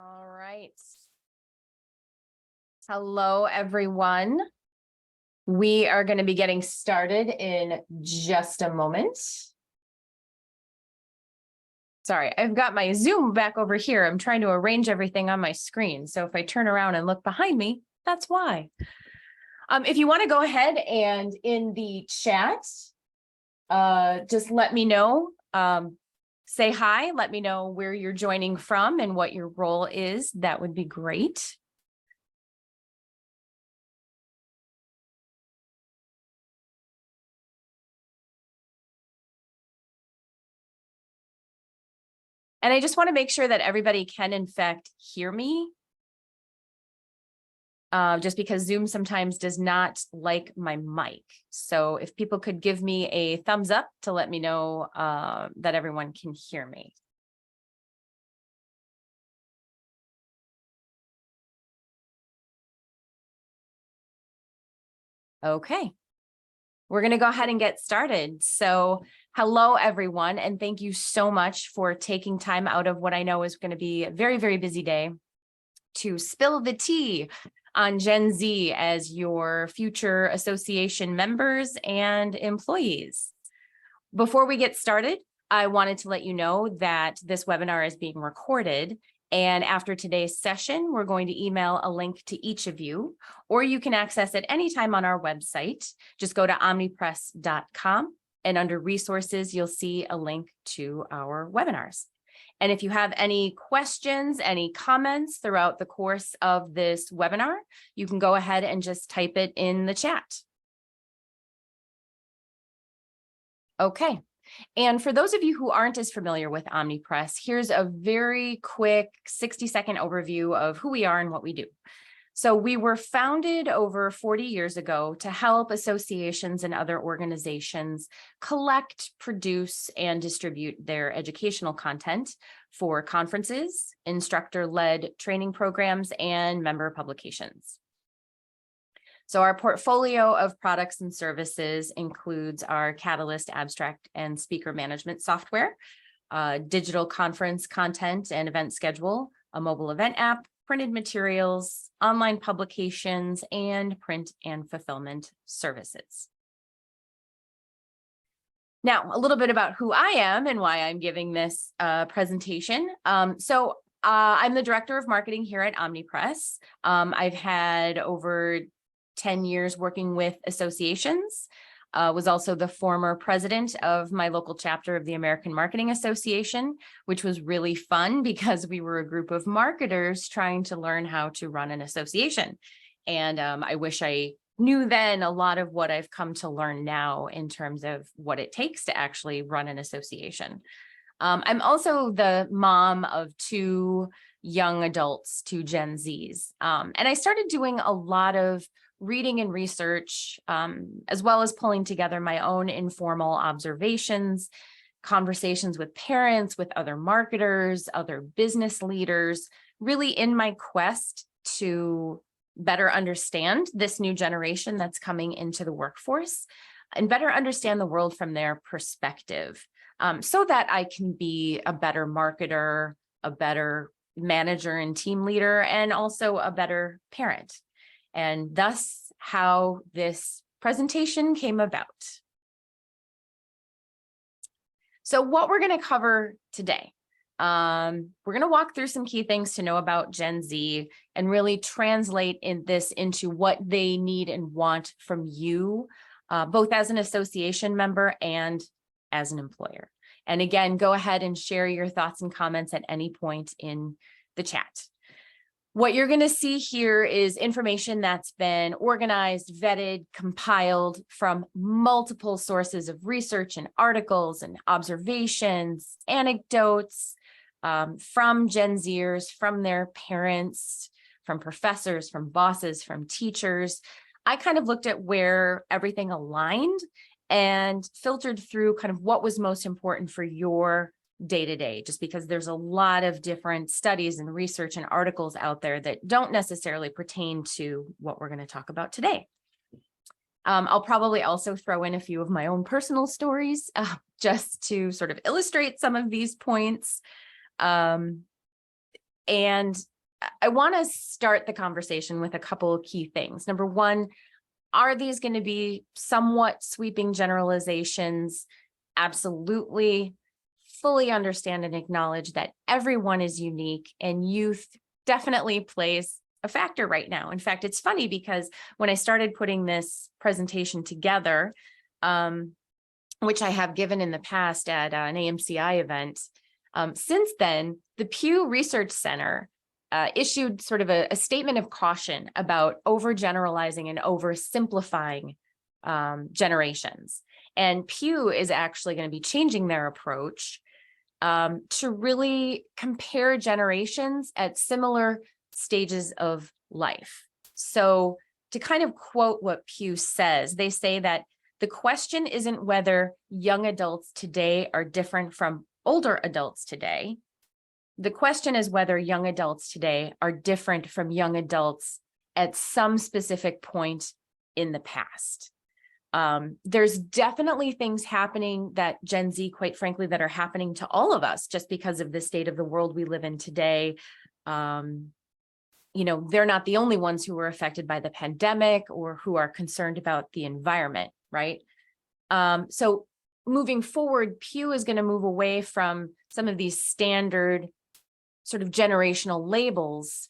All right. Hello, everyone. We are going to be getting started in just a moment. Sorry, I've got my Zoom back over here. I'm trying to arrange everything on my screen. So if I turn around and look behind me, that's why. If you want to go ahead and in the chat, just let me know. Say hi, let me know where you're joining from and what your role is. That would be great. And I just want to make sure that everybody can, in fact, hear me. Just because Zoom sometimes does not like my mic. So if people could give me a thumbs up to let me know that everyone can hear me. Okay. We're going to go ahead and get started. So hello, everyone, and thank you so much for taking time out of what I know is going to be a very, very busy day to spill the tea on Gen Z as your future association members and employees. Before we get started, I wanted to let you know that this webinar is being recorded. And after today's session, we're going to email a link to each of you, or you can access it anytime on our website. Just go to omnipress.com and under resources, you'll see a link to our webinars. And if you have any questions, any comments throughout the course of this webinar, you can go ahead and just type it in the chat. Okay. And for those of you who aren't as familiar with Omnipress, here's a very quick 60-second overview of who we are and what we do. So we were founded over 40 years ago to help associations and other organizations collect, produce, and distribute their educational content for conferences, instructor-led training programs, and member publications. So our portfolio of products and services includes our Catalyst abstract and speaker management software, digital conference content and event schedule, a mobile event app, printed materials, online publications, and print and fulfillment services. Now, a little bit about who I am and why I'm giving this presentation. I'm the director of marketing here at Omnipress. I've had over 10 years working with associations, was also the former president of my local chapter of the American Marketing Association, which was really fun because we were a group of marketers trying to learn how to run an association. And I wish I knew then a lot of what I've come to learn now in terms of what it takes to actually run an association. I'm also the mom of two young adults, two Gen Zs. And I started doing a lot of reading and research, as well as pulling together my own informal observations, conversations with parents, with other marketers, other business leaders, really in my quest to better understand this new generation that's coming into the workforce and better understand the world from their perspective, so that I can be a better marketer, a better manager and team leader, and also a better parent. And thus how this presentation came about. So what we're going to cover today, we're going to walk through some key things to know about Gen Z and really translate this into what they need and want from you, both as an association member and as an employer. And again, go ahead and share your thoughts and comments at any point in the chat. What you're going to see here is information that's been organized, vetted, compiled from multiple sources of research and articles and observations, anecdotes from Gen Zers, from their parents, from professors, from bosses, from teachers. I kind of looked at where everything aligned and filtered through kind of what was most important for your day-to-day, just because there's a lot of different studies and research and articles out there that don't necessarily pertain to what we're going to talk about today. I'll probably also throw in a few of my own personal stories just to sort of illustrate some of these points. And I want to start the conversation with a couple of key things. Number one, are these going to be somewhat sweeping generalizations? Absolutely. Fully understand and acknowledge that everyone is unique, and youth definitely plays a factor right now. In fact, it's funny because when I started putting this presentation together, which I have given in the past at an AMCI event, since then, the Pew Research Center issued sort of a statement of caution about overgeneralizing and oversimplifying generations. And Pew is actually going to be changing their approach to really compare generations at similar stages of life. So to kind of quote what Pew says, they say that the question isn't whether young adults today are different from older adults today. The question is whether young adults today are different from young adults at some specific point in the past. There's definitely things happening that Gen Z, quite frankly, that are happening to all of us just because of the state of the world we live in today. You know, they're not the only ones who were affected by the pandemic or who are concerned about the environment, right? So moving forward, Pew is going to move away from some of these standard sort of generational labels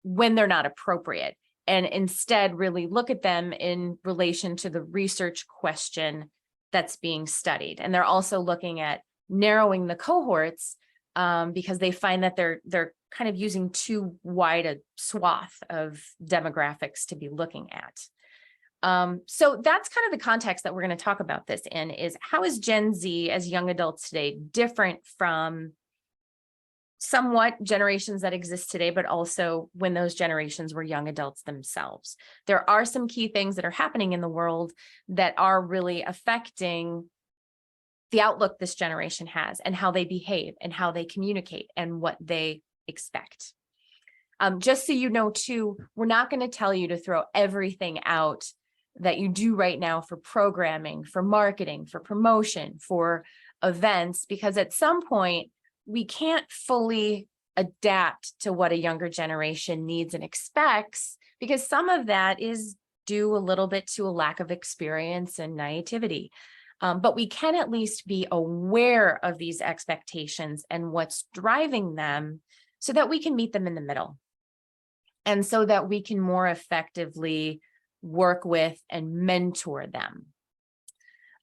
when they're not appropriate, and instead really look at them in relation to the research question that's being studied. And they're also looking at narrowing the cohorts because they find that they're kind of using too wide a swath of demographics to be looking at. So that's kind of the context that we're going to talk about this in, is how is Gen Z as young adults today different from somewhat generations that exist today, but also when those generations were young adults themselves. There are some key things that are happening in the world that are really affecting the outlook this generation has and how they behave and how they communicate and what they expect. Just so you know, too, we're not going to tell you to throw everything out that you do right now for programming, for marketing, for promotion, for events, because at some point, we can't fully adapt to what a younger generation needs and expects, because some of that is due a little bit to a lack of experience and naivety. But we can at least be aware of these expectations and what's driving them so that we can meet them in the middle. And so that we can more effectively work with and mentor them.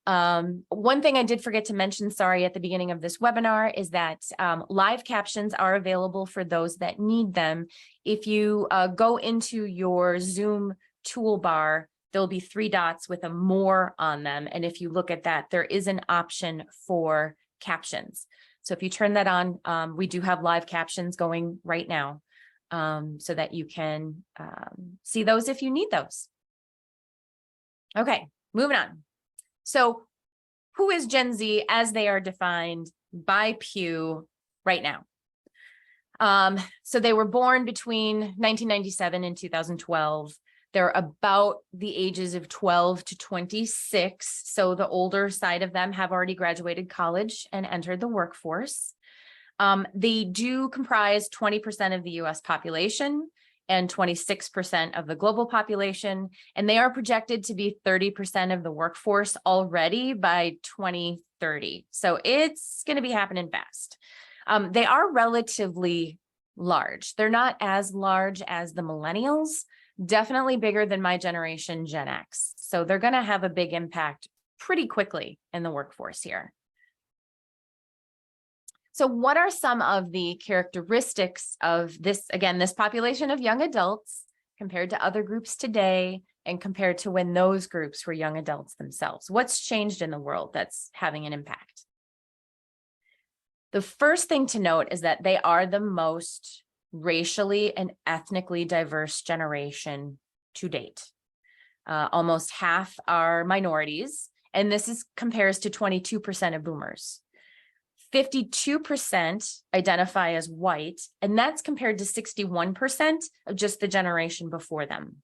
One thing I did forget to mention, sorry, at the beginning of this webinar is that live captions are available for those that need them. If you go into your Zoom toolbar, there'll be 3 dots with a more on them. And if you look at that, there is an option for captions. So if you turn that on, we do have live captions going right now so that you can see those if you need those. Okay, moving on. So who is Gen Z as they are defined by Pew right now? So they were born between 1997 and 2012. They're about the ages of 12 to 26. So the older side of them have already graduated college and entered the workforce. They do comprise 20% of the US population and 26% of the global population, and they are projected to be 30% of the workforce already by 2030. So it's going to be happening fast. They are relatively large. They're not as large as the millennials, definitely bigger than my generation, Gen X. So they're going to have a big impact pretty quickly in the workforce here. So what are some of the characteristics of this, again, this population of young adults compared to other groups today and compared to when those groups were young adults themselves? What's changed in the world that's having an impact? The first thing to note is that they are the most racially and ethnically diverse generation to date. Almost half are minorities, and this compares to 22% of boomers. 52% identify as white, and that's compared to 61% of just the generation before them.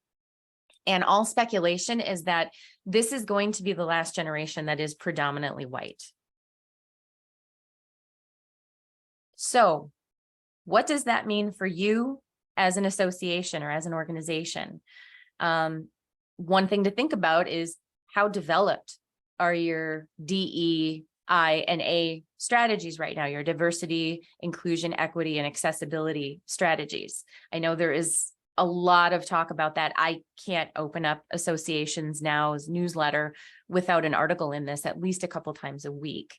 And all speculation is that this is going to be the last generation that is predominantly white. So what does that mean for you as an association or as an organization. One thing to think about is how developed are your DE, I, and A strategies right now, your diversity, inclusion, equity, and accessibility strategies. I know there is a lot of talk about that. I can't open up Associations Now's newsletter without an article in this at least a couple times a week.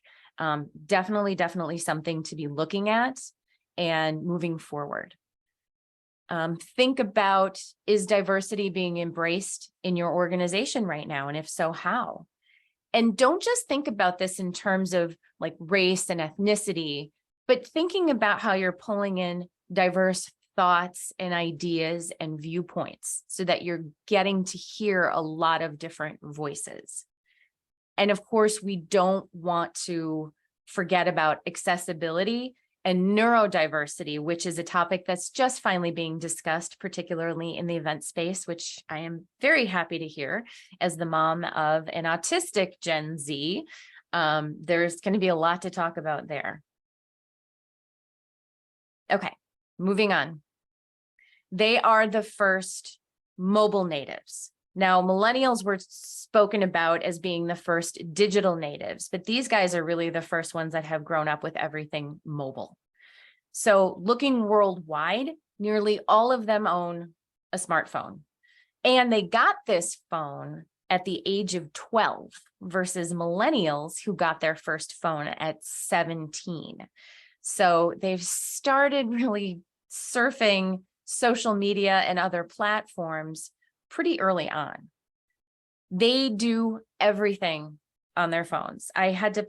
Definitely something to be looking at and moving forward. Think about, is diversity being embraced in your organization right now? And if so, how? And don't just think about this in terms of like race and ethnicity, but thinking about how you're pulling in diverse thoughts and ideas and viewpoints so that you're getting to hear a lot of different voices. And of course, we don't want to forget about accessibility and neurodiversity, which is a topic that's just finally being discussed, particularly in the event space, which I am very happy to hear as the mom of an autistic Gen Z. There's going to be a lot to talk about there. Okay, moving on. They are the first mobile natives. Now, millennials were spoken about as being the first digital natives, but these guys are really the first ones that have grown up with everything mobile. So looking worldwide, nearly all of them own a smartphone. And they got this phone at the age of 12 versus millennials who got their first phone at 17. So they've started really surfing social media and other platforms pretty early on. They do everything on their phones. I had to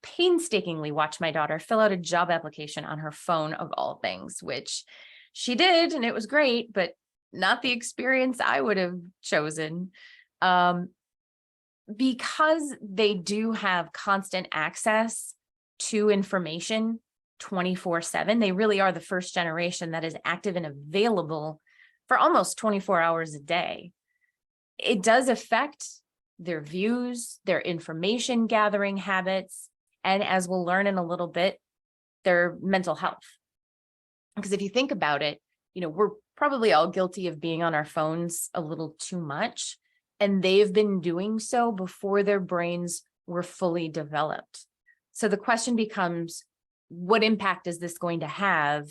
painstakingly watch my daughter fill out a job application on her phone of all things, which she did, and it was great, but not the experience I would have chosen. Because they do have constant access to information 24/7, they really are the first generation that is active and available for almost 24 hours a day. It does affect their views, their information gathering habits, and as we'll learn in a little bit, their mental health. Because if you think about it, we're probably all guilty of being on our phones a little too much, and they've been doing so before their brains were fully developed. So the question becomes, what impact is this going to have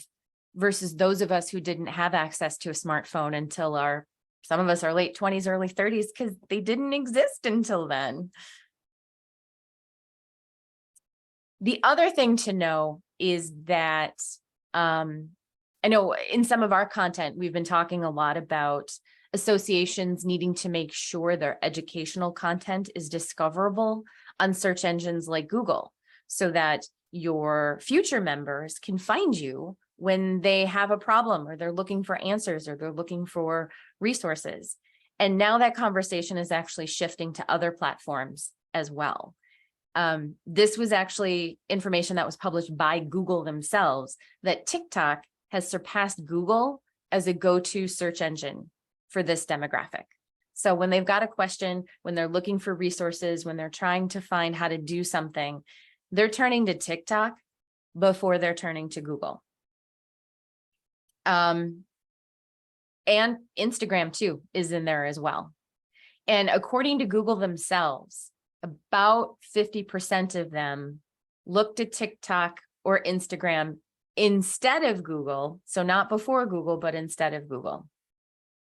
versus those of us who didn't have access to a smartphone until some of us are late 20s, early 30s, because they didn't exist until then. The other thing to know is that I know in some of our content, we've been talking a lot about associations needing to make sure their educational content is discoverable on search engines like Google, so that your future members can find you when they have a problem or they're looking for answers or they're looking for resources. And now that conversation is actually shifting to other platforms as well. This was actually information that was published by Google themselves, that TikTok has surpassed Google as a go-to search engine for this demographic. So when they've got a question, when they're looking for resources, when they're trying to find how to do something, they're turning to TikTok before they're turning to Google. And Instagram too is in there as well. And according to Google themselves, about 50% of them looked at TikTok or Instagram instead of Google. So not before Google, but instead of Google.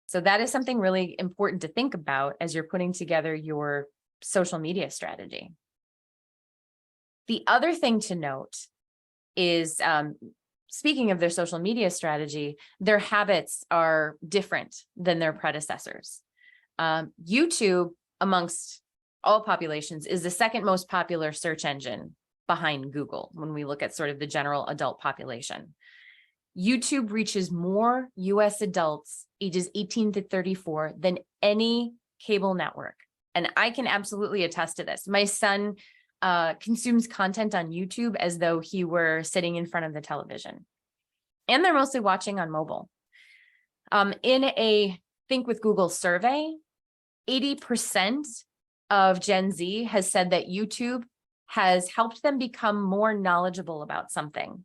So that is something really important to think about as you're putting together your social media strategy. The other thing to note is, speaking of their social media strategy, their habits are different than their predecessors. YouTube, amongst all populations, is the second most popular search engine behind Google when we look at sort of the general adult population. YouTube reaches more US adults ages 18 to 34 than any cable network. And I can absolutely attest to this. My son consumes content on YouTube as though he were sitting in front of the television. And they're mostly watching on mobile. In a Think with Google survey, 80% of Gen Z has said that YouTube has helped them become more knowledgeable about something.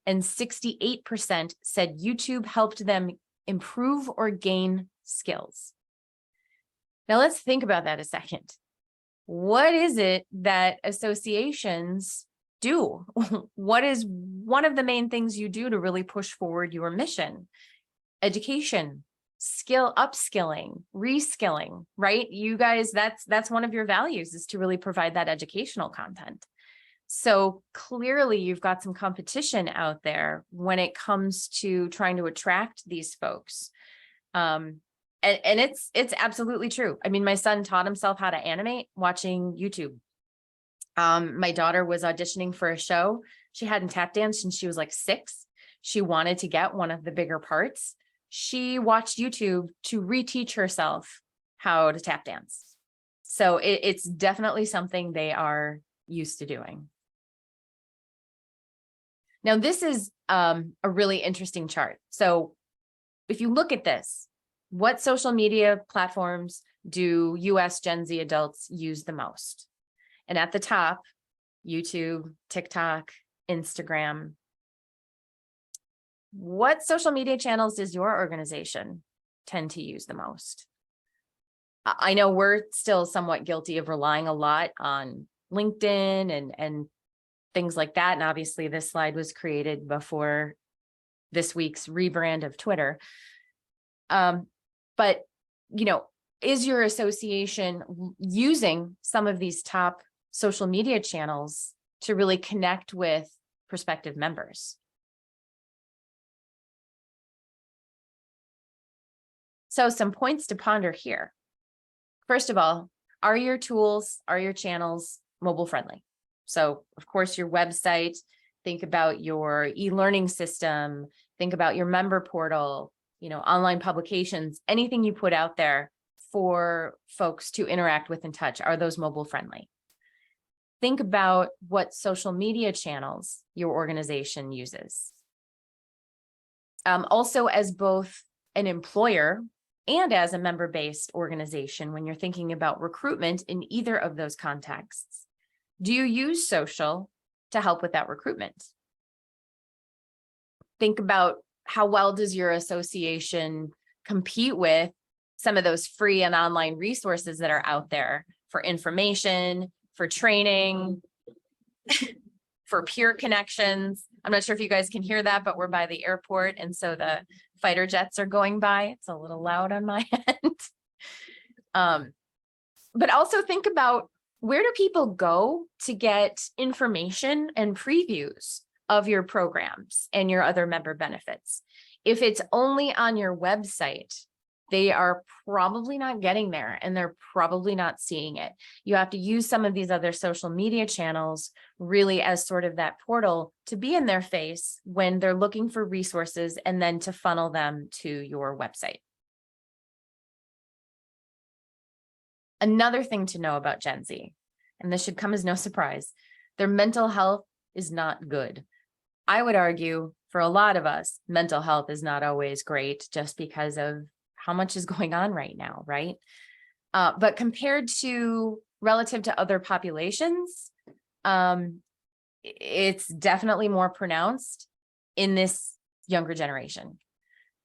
And 68% said YouTube helped them improve or gain skills. Now let's think about that a second. What is it that associations do? What is one of the main things you do to really push forward your mission? Education, upskilling, reskilling, right? You guys, that's one of your values, is to really provide that educational content. So clearly you've got some competition out there when it comes to trying to attract these folks. And it's absolutely true. I mean, my son taught himself how to animate watching YouTube. My daughter was auditioning for a show. She hadn't tap danced since she was like 6. She wanted to get one of the bigger parts. She watched YouTube to reteach herself how to tap dance. So it's definitely something they are used to doing. Now, this is a really interesting chart. So if you look at this, what social media platforms do US Gen Z adults use the most? And at the top, YouTube, TikTok, Instagram. What social media channels does your organization tend to use the most? I know we're still somewhat guilty of relying a lot on LinkedIn and things like that. And obviously this slide was created before this week's rebrand of Twitter. But, you know, is your association using some of these top social media channels to really connect with prospective members? So some points to ponder here. First of all, are your tools, are your channels mobile friendly? So of course, your website, think about your e-learning system, think about your member portal, you know, online publications, anything you put out there for folks to interact with and touch. Are those mobile friendly? Think about what social media channels your organization uses. Also, as both an employer and as a member-based organization, when you're thinking about recruitment in either of those contexts, do you use social to help with that recruitment? Think about how well does your association compete with some of those free and online resources that are out there for information, for training, for peer connections. I'm not sure if you guys can hear that, but we're by the airport, and so the fighter jets are going by. It's a little loud on my end. But also think about, where do people go to get information and previews of your programs and your other member benefits? If it's only on your website, they are probably not getting there and they're probably not seeing it. You have to use some of these other social media channels really as sort of that portal to be in their face when they're looking for resources, and then to funnel them to your website. Another thing to know about Gen Z, and this should come as no surprise, their mental health is not good. I would argue for a lot of us, mental health is not always great just because of how much is going on right now, right? But compared to relative to other populations, it's definitely more pronounced in this younger generation.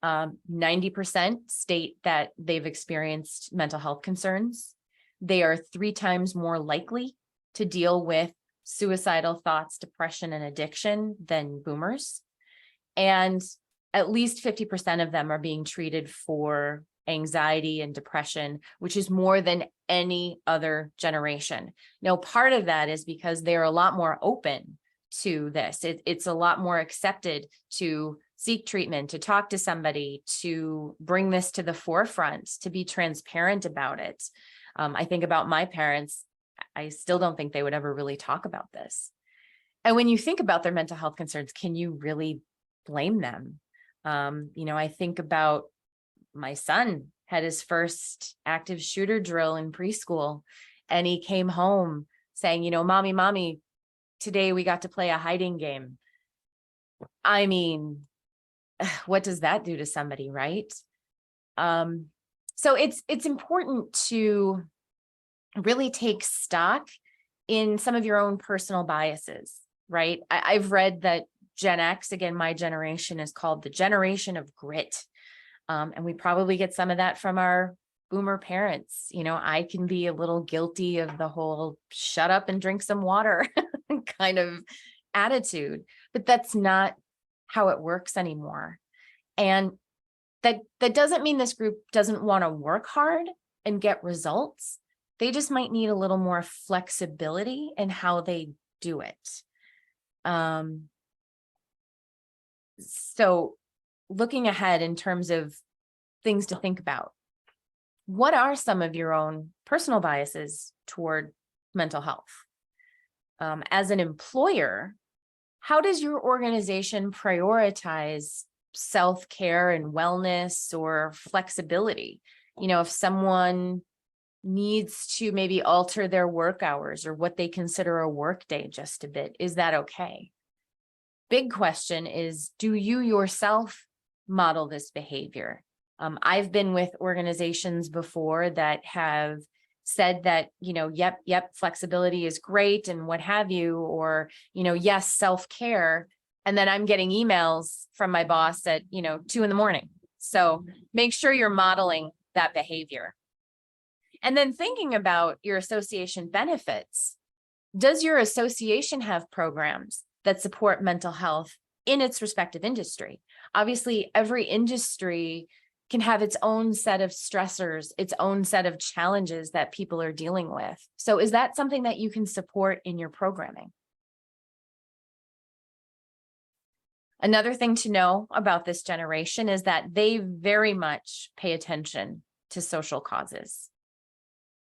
90% state that they've experienced mental health concerns. They are 3 times more likely to deal with suicidal thoughts, depression, and addiction than boomers. And at least 50% of them are being treated for anxiety and depression, which is more than any other generation. Now, part of that is because they're a lot more open to this. It's a lot more accepted to seek treatment, to talk to somebody, to bring this to the forefront, to be transparent about it. I think about my parents. I still don't think they would ever really talk about this. And when you think about their mental health concerns, can you really blame them? You know, I think about my son had his first active shooter drill in preschool, and he came home saying, you know, mommy, today we got to play a hiding game. I mean, what does that do to somebody, right? So it's important to really take stock in some of your own personal biases, right? I've read that Gen X, again, my generation, is called the generation of grit. And we probably get some of that from our boomer parents. I can be a little guilty of the whole shut up and drink some water kind of attitude, but that's not how it works anymore. And that doesn't mean this group doesn't want to work hard and get results. They just might need a little more flexibility in how they do it. So looking ahead in terms of things to think about, what are some of your own personal biases toward mental health? As an employer, how does your organization prioritize self-care and wellness or flexibility? If someone needs to maybe alter their work hours or what they consider a work day just a bit, is that okay? Big question is, do you yourself model this behavior? I've been with organizations before that have said that, yep, flexibility is great and what have you, or, yes, self-care. And then I'm getting emails from my boss at, 2 a.m. So make sure you're modeling that behavior. And then thinking about your association benefits. Does your association have programs that support mental health in its respective industry? Obviously, every industry can have its own set of stressors, its own set of challenges that people are dealing with. So is that something that you can support in your programming? Another thing to know about this generation is that they very much pay attention to social causes.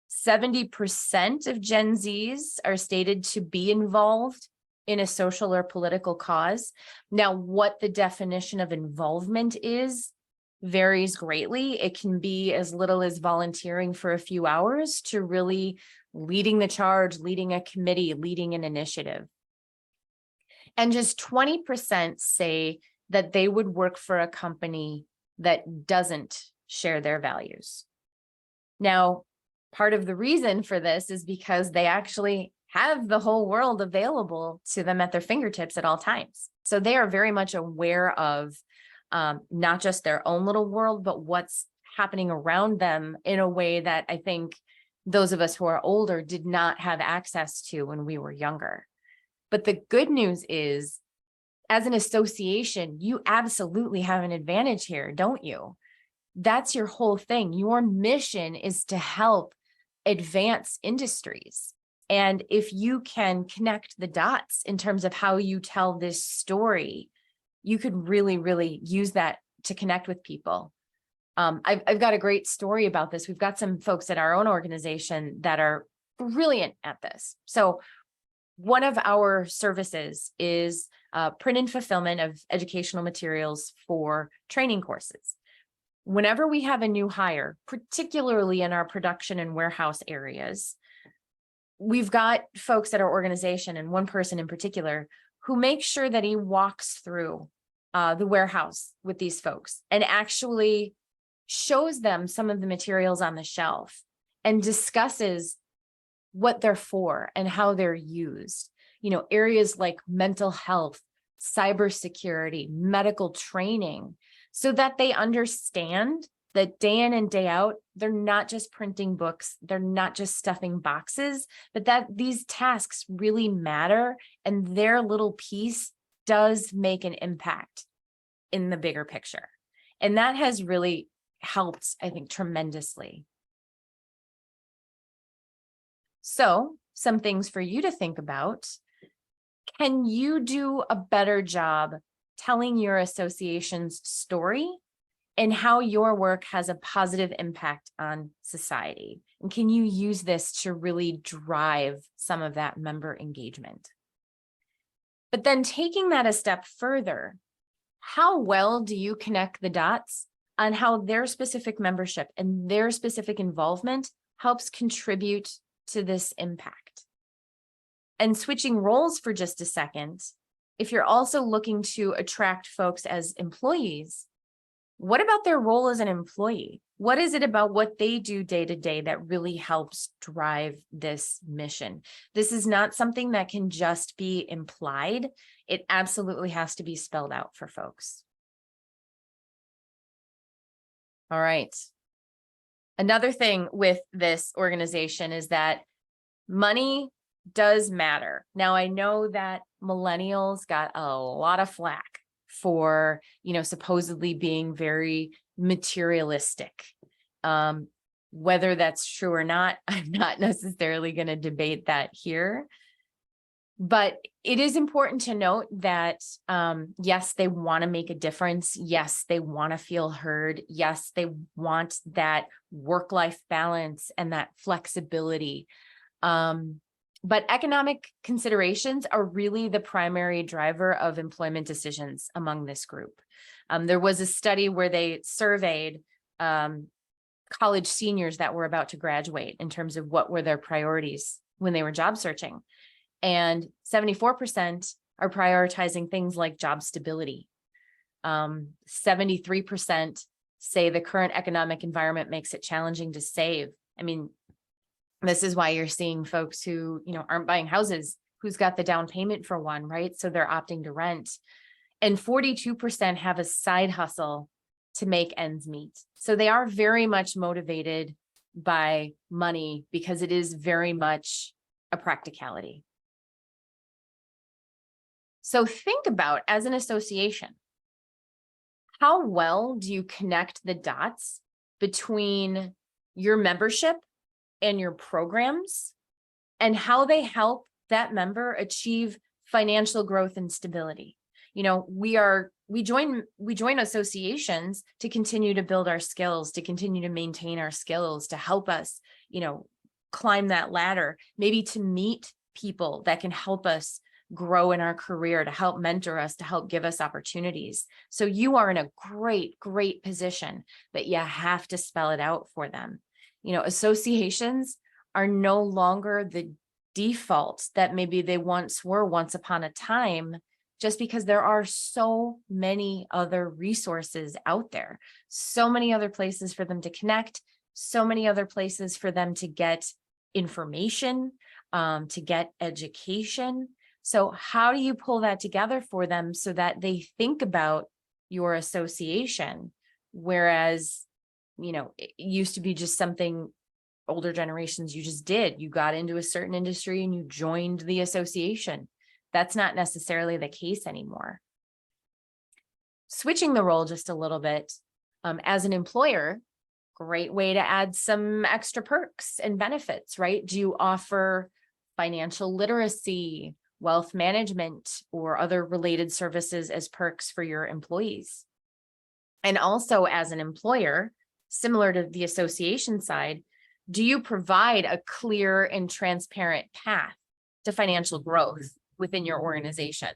70% of Gen Zs are stated to be involved in a social or political cause. Now, what the definition of involvement is varies greatly. It can be as little as volunteering for a few hours to really leading the charge, leading a committee, leading an initiative. And just 20% say that they would work for a company that doesn't share their values. Now, part of the reason for this is because they actually have the whole world available to them at their fingertips at all times. So they are very much aware of not just their own little world, but what's happening around them in a way that I think those of us who are older did not have access to when we were younger. But the good news is, as an association, you absolutely have an advantage here, don't you? That's your whole thing. Your mission is to help advance industries. And if you can connect the dots in terms of how you tell this story, you could really, really use that to connect with people. I've got a great story about this. We've got some folks at our own organization that are brilliant at this. So one of our services is print and fulfillment of educational materials for training courses. Whenever we have a new hire, particularly in our production and warehouse areas, we've got folks at our organization, and one person in particular, who makes sure that he walks through the warehouse with these folks and actually shows them some of the materials on the shelf and discusses what they're for and how they're used. Areas like mental health, cybersecurity, medical training, so that they understand that day in and day out, they're not just printing books, they're not just stuffing boxes, but that these tasks really matter and their little piece does make an impact in the bigger picture. And that has really helped, I think, tremendously. So, some things for you to think about. Can you do a better job telling your association's story and how your work has a positive impact on society? And can you use this to really drive some of that member engagement? But then taking that a step further, how well do you connect the dots on how their specific membership and their specific involvement helps contribute to this impact? And switching roles for just a second, if you're also looking to attract folks as employees, what about their role as an employee? What is it about what they do day to day that really helps drive this mission? This is not something that can just be implied. It absolutely has to be spelled out for folks. All right. Another thing with this organization is that money does matter. Now, I know that millennials got a lot of flack for, supposedly being very materialistic. Whether that's true or not, I'm not necessarily going to debate that here. But it is important to note that, yes, they want to make a difference. Yes, they want to feel heard. Yes, they want that work-life balance and that flexibility. But economic considerations are really the primary driver of employment decisions among this group. There was a study where they surveyed college seniors that were about to graduate in terms of what were their priorities when they were job searching. And 74% are prioritizing things like job stability. 73% say the current economic environment makes it challenging to save. I mean, this is why you're seeing folks who, aren't buying houses, who's got the down payment for one, right? So they're opting to rent. And 42% have a side hustle to make ends meet. So they are very much motivated by money because it is very much a practicality. So think about, as an association, how well do you connect the dots between your membership and your programs and how they help that member achieve financial growth and stability? We join associations to continue to build our skills, to continue to maintain our skills, to help us, climb that ladder, maybe to meet people that can help us grow in our career, to help mentor us, to help give us opportunities. So you are in a great, great position, but you have to spell it out for them. Associations are no longer the default that maybe they once were once upon a time, just because there are so many other resources out there, so many other places for them to connect, so many other places for them to get information, to get education. So how do you pull that together for them so that they think about your association? Whereas, it used to be just something older generations, you just did. You got into a certain industry and you joined the association. That's not necessarily the case anymore. Switching the role just a little bit, as an employer, great way to add some extra perks and benefits, right? Do you offer financial literacy, wealth management, or other related services as perks for your employees? And also, as an employer, similar to the association side, do you provide a clear and transparent path to financial growth within your organization?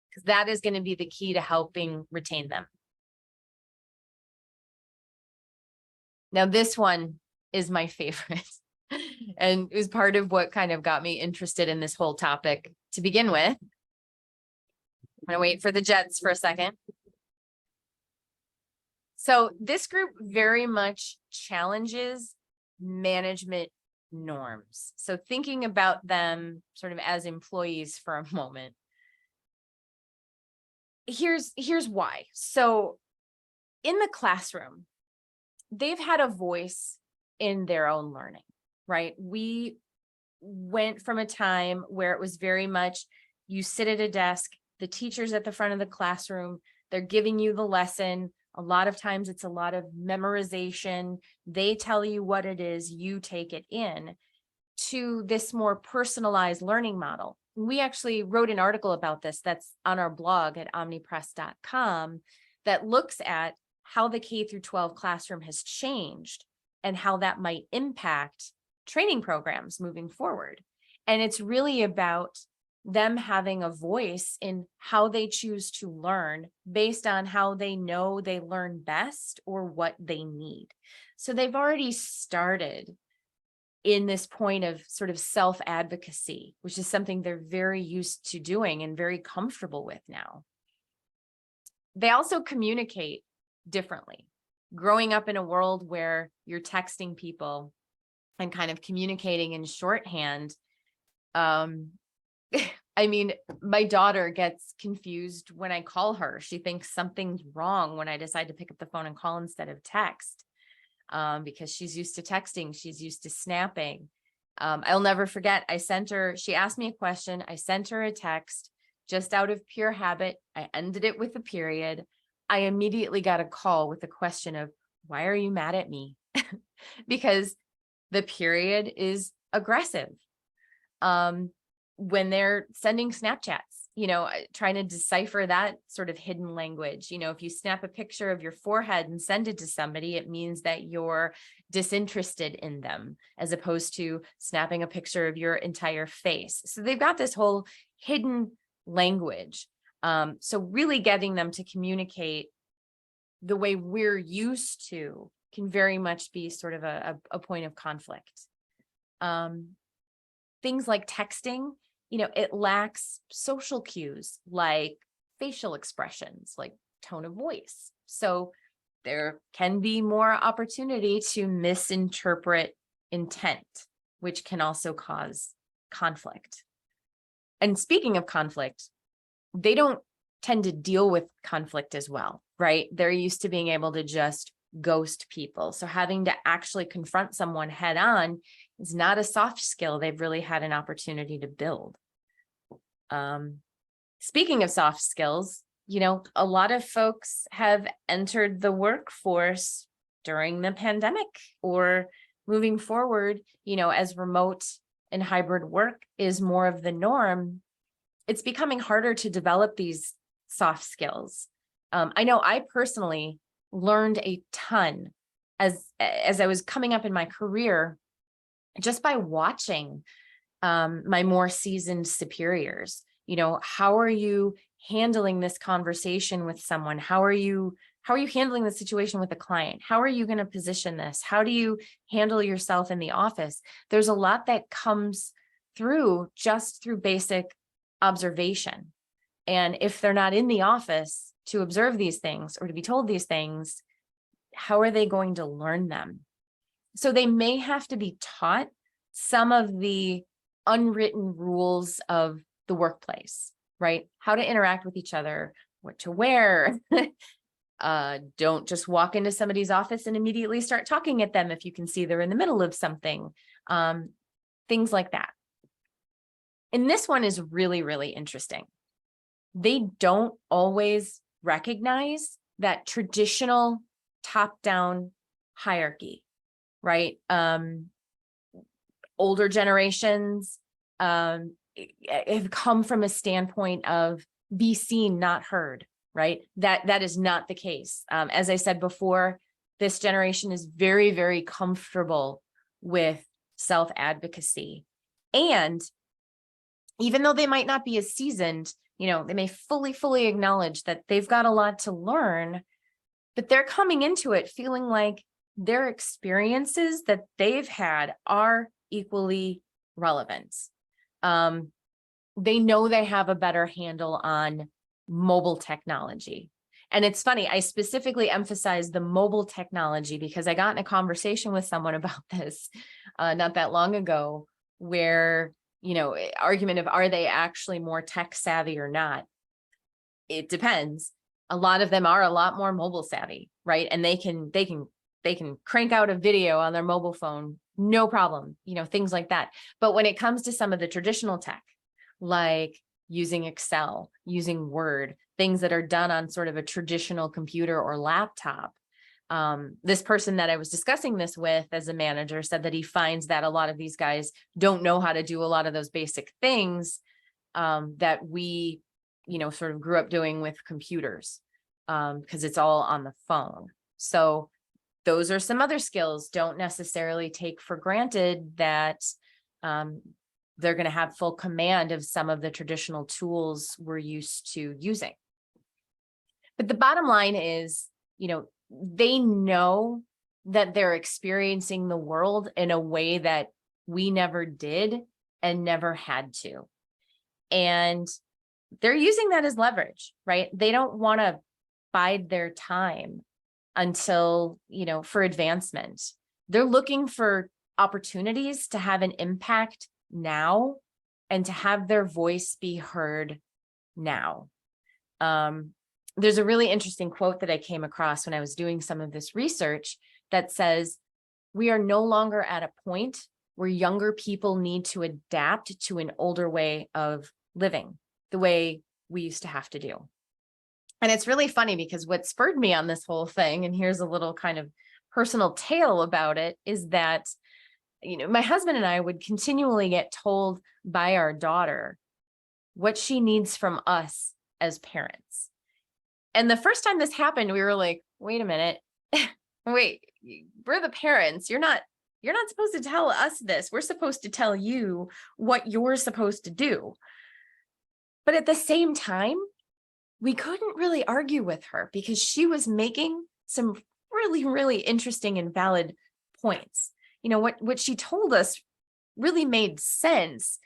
Because that is going to be the key to helping retain them. Now, this one is my favorite. And it was part of what kind of got me interested in this whole topic to begin with. I'm going to wait for the jets for a second. So this group very much challenges management norms. So thinking about them sort of as employees for a moment. Here's why. So in the classroom, they've had a voice in their own learning, right? We went from a time where it was very much, you sit at a desk, the teacher's at the front of the classroom, they're giving you the lesson. A lot of times it's a lot of memorization. They tell you what it is, you take it in, to this more personalized learning model. We actually wrote an article about this that's on our blog at omnipress.com that looks at how the K through 12 classroom has changed and how that might impact training programs moving forward. And it's really about them having a voice in how they choose to learn based on how they know they learn best or what they need. So they've already started in this point of sort of self-advocacy, which is something they're very used to doing and very comfortable with now. They also communicate differently. Growing up in a world where you're texting people and kind of communicating in shorthand, I I mean, my daughter gets confused when I call her. She thinks something's wrong when I decide to pick up the phone and call instead of text, because she's used to texting. She's used to snapping. I'll never forget. She asked me a question. I sent her a text just out of pure habit. I ended it with a period. I immediately got a call with the question of, why are you mad at me? Because the period is aggressive. When they're sending Snapchats, trying to decipher that sort of hidden language. If you snap a picture of your forehead and send it to somebody, it means that you're disinterested in them, as opposed to snapping a picture of your entire face. So they've got this whole hidden language. So really getting them to communicate the way we're used to can very much be sort of a point of conflict. Things like texting, it lacks social cues like facial expressions, like tone of voice. So there can be more opportunity to misinterpret intent, which can also cause conflict. And speaking of conflict, they don't tend to deal with conflict as well, right? They're used to being able to just ghost people. So having to actually confront someone head on is not a soft skill they've really had an opportunity to build. Speaking of soft skills, a lot of folks have entered the workforce during the pandemic or moving forward, as remote and hybrid work is more of the norm. It's becoming harder to develop these soft skills. I know I personally learned a ton as I was coming up in my career, just by watching my more seasoned superiors. How are you handling this conversation with someone? How are you handling the situation with a client? How are you going to position this? How do you handle yourself in the office? There's a lot that comes through just through basic observation. And if they're not in the office to observe these things or to be told these things, how are they going to learn them? So they may have to be taught some of the unwritten rules of the workplace, right? How to interact with each other, what to wear. Don't just walk into somebody's office and immediately start talking at them if you can see they're in the middle of something. Things like that. And this one is really, really interesting. They don't always recognize that traditional top-down hierarchy, right? Older generations have come from a standpoint of be seen, not heard, right? That is not the case. As I said before, this generation is very, very comfortable with self-advocacy. And even though they might not be as seasoned, they may fully acknowledge that they've got a lot to learn, but they're coming into it feeling like their experiences that they've had are equally relevant. They know they have a better handle on mobile technology. And it's funny, I specifically emphasize the mobile technology because I got in a conversation with someone about this not that long ago, where, argument of are they actually more tech savvy or not? It depends. A lot of them are a lot more mobile savvy, right? And they can crank out a video on their mobile phone, no problem, things like that. But when it comes to some of the traditional tech, like using Excel, using Word, things that are done on sort of a traditional computer or laptop, this person that I was discussing this with as a manager said that he finds that a lot of these guys don't know how to do a lot of those basic things that we, sort of grew up doing with computers, because it's all on the phone. So those are some other skills. Don't necessarily take for granted that they're going to have full command of some of the traditional tools we're used to using. But the bottom line is, they know that they're experiencing the world in a way that we never did and never had to. And they're using that as leverage, right? They don't want to bide their time until, for advancement. They're looking for opportunities to have an impact now and to have their voice be heard now. There's a really interesting quote that I came across when I was doing some of this research that says, we are no longer at a point where younger people need to adapt to an older way of living, the way we used to have to do. And it's really funny because what spurred me on this whole thing, and here's a little kind of personal tale about it, is that, my husband and I would continually get told by our daughter what she needs from us as parents. And the first time this happened, we were like, wait a minute, wait, we're the parents. You're not supposed to tell us this. We're supposed to tell you what you're supposed to do. But at the same time, we couldn't really argue with her because she was making some really, really interesting and valid points. What she told us really made sense.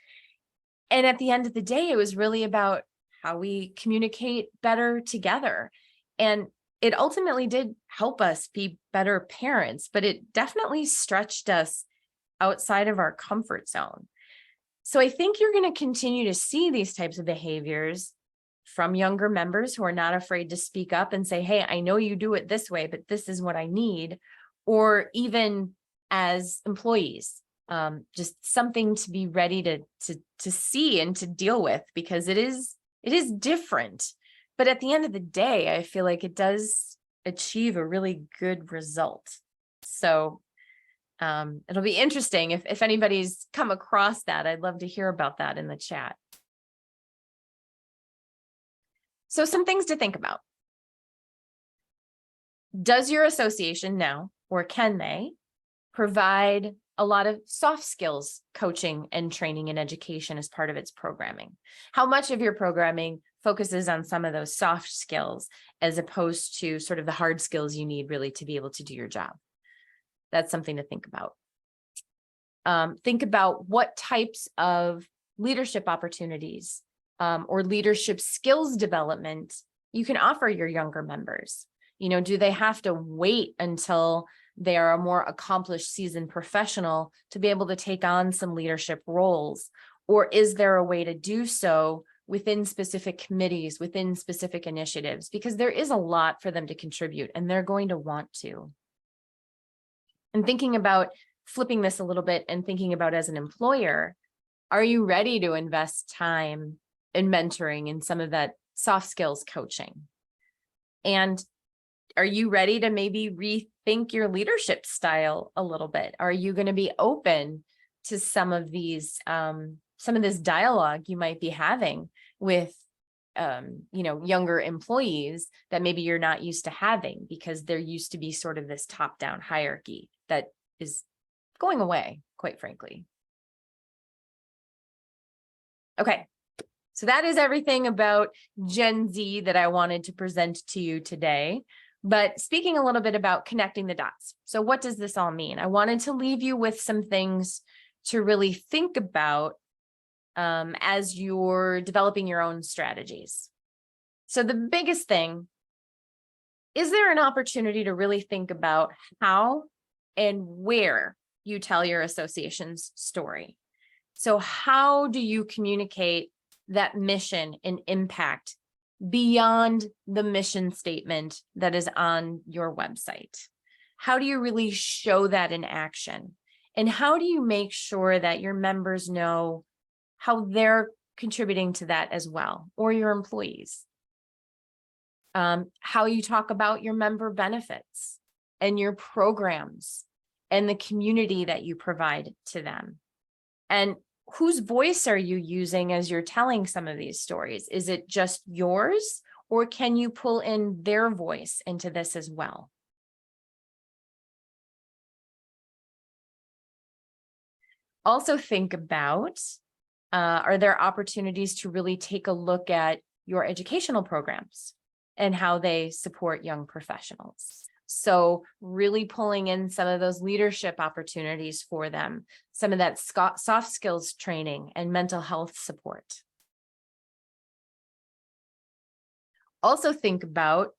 And at the end of the day, it was really about how we communicate better together. And it ultimately did help us be better parents, but it definitely stretched us outside of our comfort zone. So I think you're going to continue to see these types of behaviors from younger members who are not afraid to speak up and say, hey, I know you do it this way, but this is what I need. Or even as employees, just something to be ready to see and to deal with, because it is different. But at the end of the day, I feel like it does achieve a really good result. So it'll be interesting if anybody's come across that. I'd love to hear about that in the chat. So some things to think about. Does your association now, or can they, provide a lot of soft skills coaching and training and education as part of its programming? How much of your programming focuses on some of those soft skills as opposed to sort of the hard skills you need really to be able to do your job? That's something to think about. Think about what types of leadership opportunities or leadership skills development you can offer your younger members. Do they have to wait until they are a more accomplished, seasoned professional to be able to take on some leadership roles? Or is there a way to do so within specific committees, within specific initiatives? Because there is a lot for them to contribute, and they're going to want to. And thinking about flipping this a little bit and thinking about as an employer, are you ready to invest time in mentoring and some of that soft skills coaching? And are you ready to maybe rethink your leadership style a little bit? Are you going to be open to some of this dialogue you might be having with, younger employees that maybe you're not used to having, because there used to be sort of this top-down hierarchy that is going away, quite frankly. Okay. So that is everything about Gen Z that I wanted to present to you today. But speaking a little bit about connecting the dots. So what does this all mean? I wanted to leave you with some things to really think about as you're developing your own strategies. So the biggest thing, is there an opportunity to really think about how and where you tell your association's story? So how do you communicate that mission and impact beyond the mission statement that is on your website? How do you really show that in action? And how do you make sure that your members know how they're contributing to that as well, or your employees? How you talk about your member benefits and your programs and the community that you provide to them. And whose voice are you using as you're telling some of these stories? Is it just yours, or can you pull in their voice into this as well? Also think about, are there opportunities to really take a look at your educational programs and how they support young professionals? So really pulling in some of those leadership opportunities for them, some of that soft skills training and mental health support. Also think about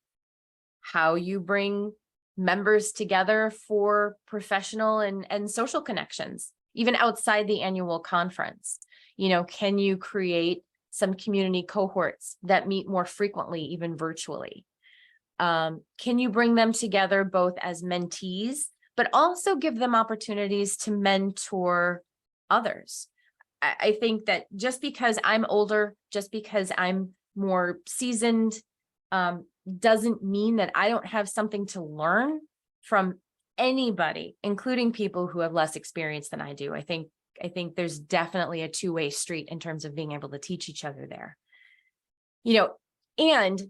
how you bring members together for professional and social connections, even outside the annual conference. Can you create some community cohorts that meet more frequently, even virtually? Can you bring them together both as mentees, but also give them opportunities to mentor others? I think that just because I'm older, just because I'm more seasoned, doesn't mean that I don't have something to learn from anybody, including people who have less experience than I do. I think there's definitely a two-way street in terms of being able to teach each other there. And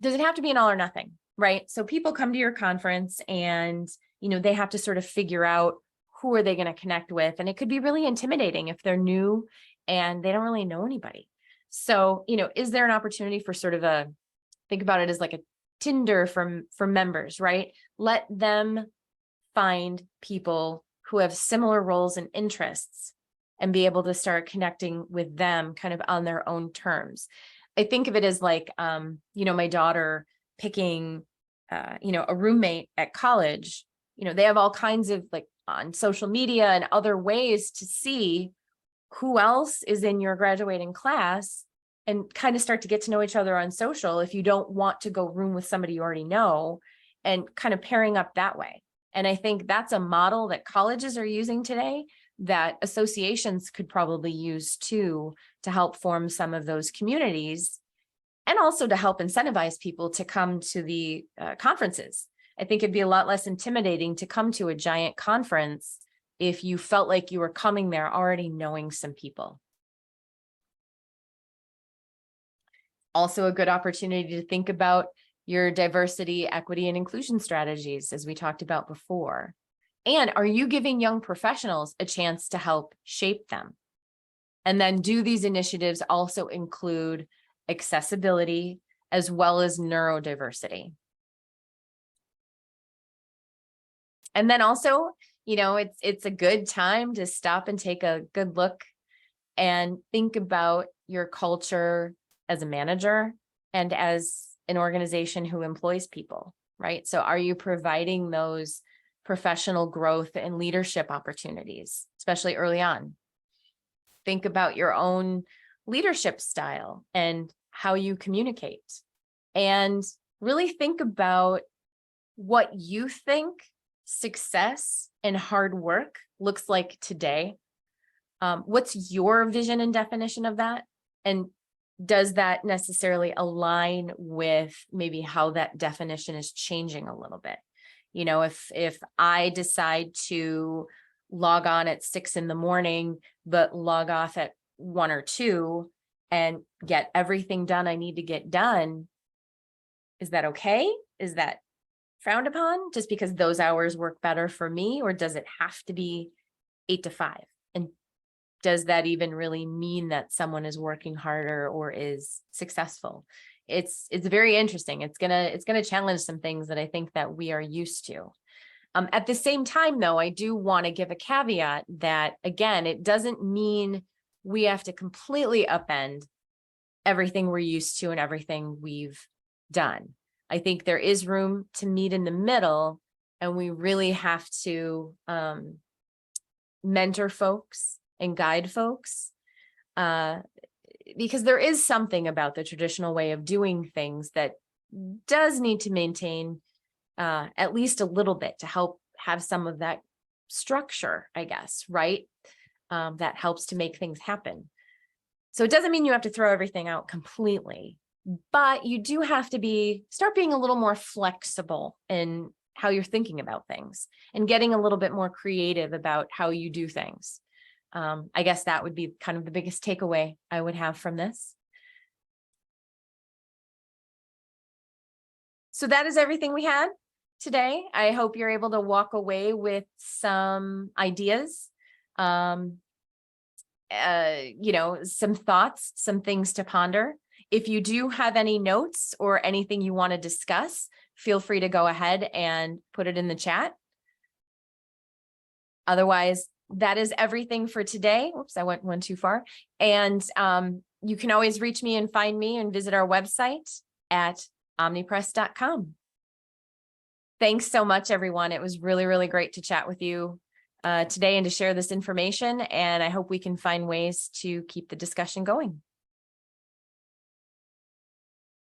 does it have to be an all or nothing, right? So people come to your conference and, they have to sort of figure out who are they going to connect with. And it could be really intimidating if they're new and they don't really know anybody. So, is there an opportunity for sort of think about it as like a Tinder for members, right? Let them find people who have similar roles and interests and be able to start connecting with them kind of on their own terms. I think of it as like, my daughter picking, a roommate at college. They have all kinds of like on social media and other ways to see who else is in your graduating class and kind of start to get to know each other on social if you don't want to go room with somebody you already know, and kind of pairing up that way. And I think that's a model that colleges are using today that associations could probably use too, to help form some of those communities and also to help incentivize people to come to the conferences. I think it'd be a lot less intimidating to come to a giant conference if you felt like you were coming there already knowing some people. Also a good opportunity to think about your diversity, equity, and inclusion strategies, as we talked about before. And are you giving young professionals a chance to help shape them? And then do these initiatives also include accessibility as well as neurodiversity? And then also, it's a good time to stop and take a good look and think about your culture as a manager and as an organization who employs people, right? So are you providing those professional growth and leadership opportunities, especially early on? Think about your own leadership style and how you communicate, and really think about what you think success and hard work looks like today. What's your vision and definition of that? And does that necessarily align with maybe how that definition is changing a little bit? If I decide to log on at 6 a.m, but log off at 1 or 2 and get everything done I need to get done, is that okay? Is that frowned upon just because those hours work better for me? Or does it have to be 8 to 5? And does that even really mean that someone is working harder or is successful? It's very interesting. It's gonna challenge some things that I think that we are used to. At the same time, though, I do want to give a caveat that, again, it doesn't mean we have to completely upend everything we're used to and everything we've done. I think there is room to meet in the middle, and we really have to mentor folks and guide folks, because there is something about the traditional way of doing things that does need to maintain at least a little bit to help have some of that structure, I guess, right? That helps to make things happen. So it doesn't mean you have to throw everything out completely, but you do have to start being a little more flexible in how you're thinking about things and getting a little bit more creative about how you do things. I guess that would be kind of the biggest takeaway I would have from this. So that is everything we had today. I hope you're able to walk away with some ideas, some thoughts, some things to ponder. If you do have any notes or anything you want to discuss, feel free to go ahead and put it in the chat. Otherwise, that is everything for today. Oops, I went one too far. And you can always reach me and find me and visit our website at omnipress.com. Thanks so much, everyone. It was really, really great to chat with you. today and to share this information. And I hope we can find ways to keep the discussion going.